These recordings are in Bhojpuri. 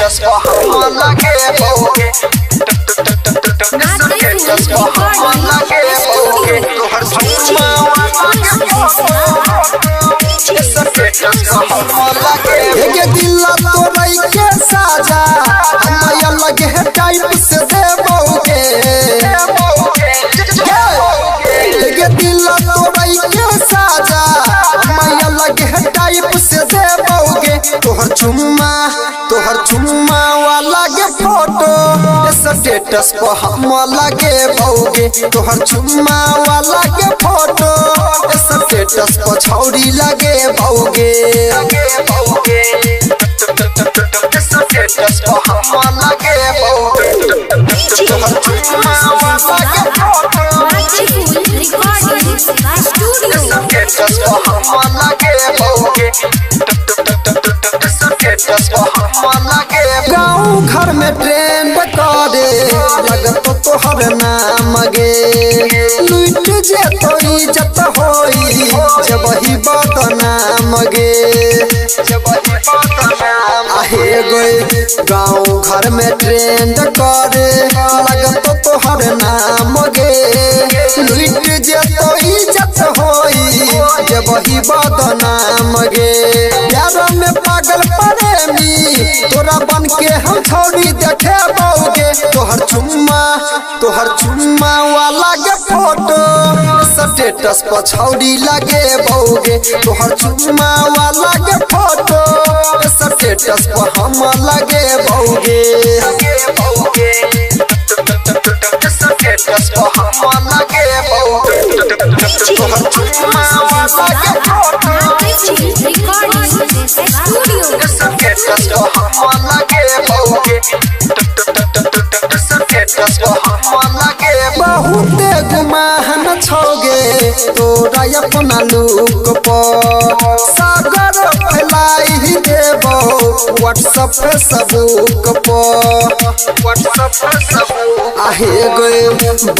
स्टेटस को हम लगे बोगे स्टेटस को हम लगे बोगे तोहर चुम्मा वाला के फोटो स्टेटस को हम लगे ये दिल तोरई के साजा हम अलग है टाइप से देबोगे ये दिल तोरई के साजा हम अलग है टाइप से देबोगे तोहर चुम्मा वाला के फोटो स्टेटस को हम लगे बोगे तोहर चुम्मा वाला के फोटो स्टेटस को छौरी लगे बोगे स्टेटस को हम लगे बोगे तोहर चुम्मा वाला के फोटो स्टेटस को हम लगे बोगे स्टेटस को हम लगे गाँव घर में ट्रेंड करे लगत तोहर नाम गे लुट जे तो इज्जत होई जब ही बदनाम गे आहे गए गाँव घर में ट्रेंड करे लगत तोहर नाम गे लुट जे तो इज्जत होई जब ही बदनाम गे प्यार में पागल प्रेमी तोरा बन के हम छौरी देखे बोगे तोहर चुम्मा वाला के फोटो स्टेटस पर छौरी लगे बोगे तोहर चुम्मा वाला के फोटो स्टेटस पर हम लगे बोगे स्टेटस पर हम लगे बोगे तोहर चुम्मा वाला के फोटो स्टेटस को हम लगे बोगे स्टेटस को हम लगे बहुत गुमान छोगे तोरा अपना लुक पर सागर फैलाई देबो व्हाट्सएप फेसबुक पर आहे गए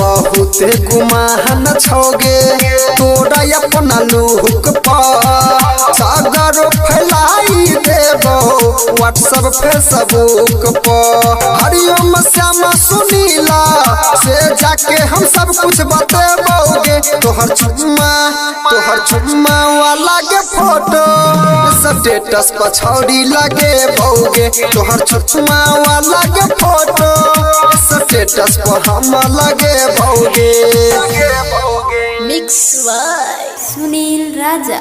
बहुत गुमान छोगे तोरा अपना लुक पर सागर फैलाई देबो व्हाट्सएप फेसबुक पर हरिओम श्याम सुनीला से जाके हम सब कुछ बतेबोगे तोहर चुम्मा वाला के फोटो स्टेटस पर छौरी लगे बोगे तोहर चुम्मा वाला के फोटो स्टेटस पर हम लगे बोगे मिक्स बाय सुनील राजा।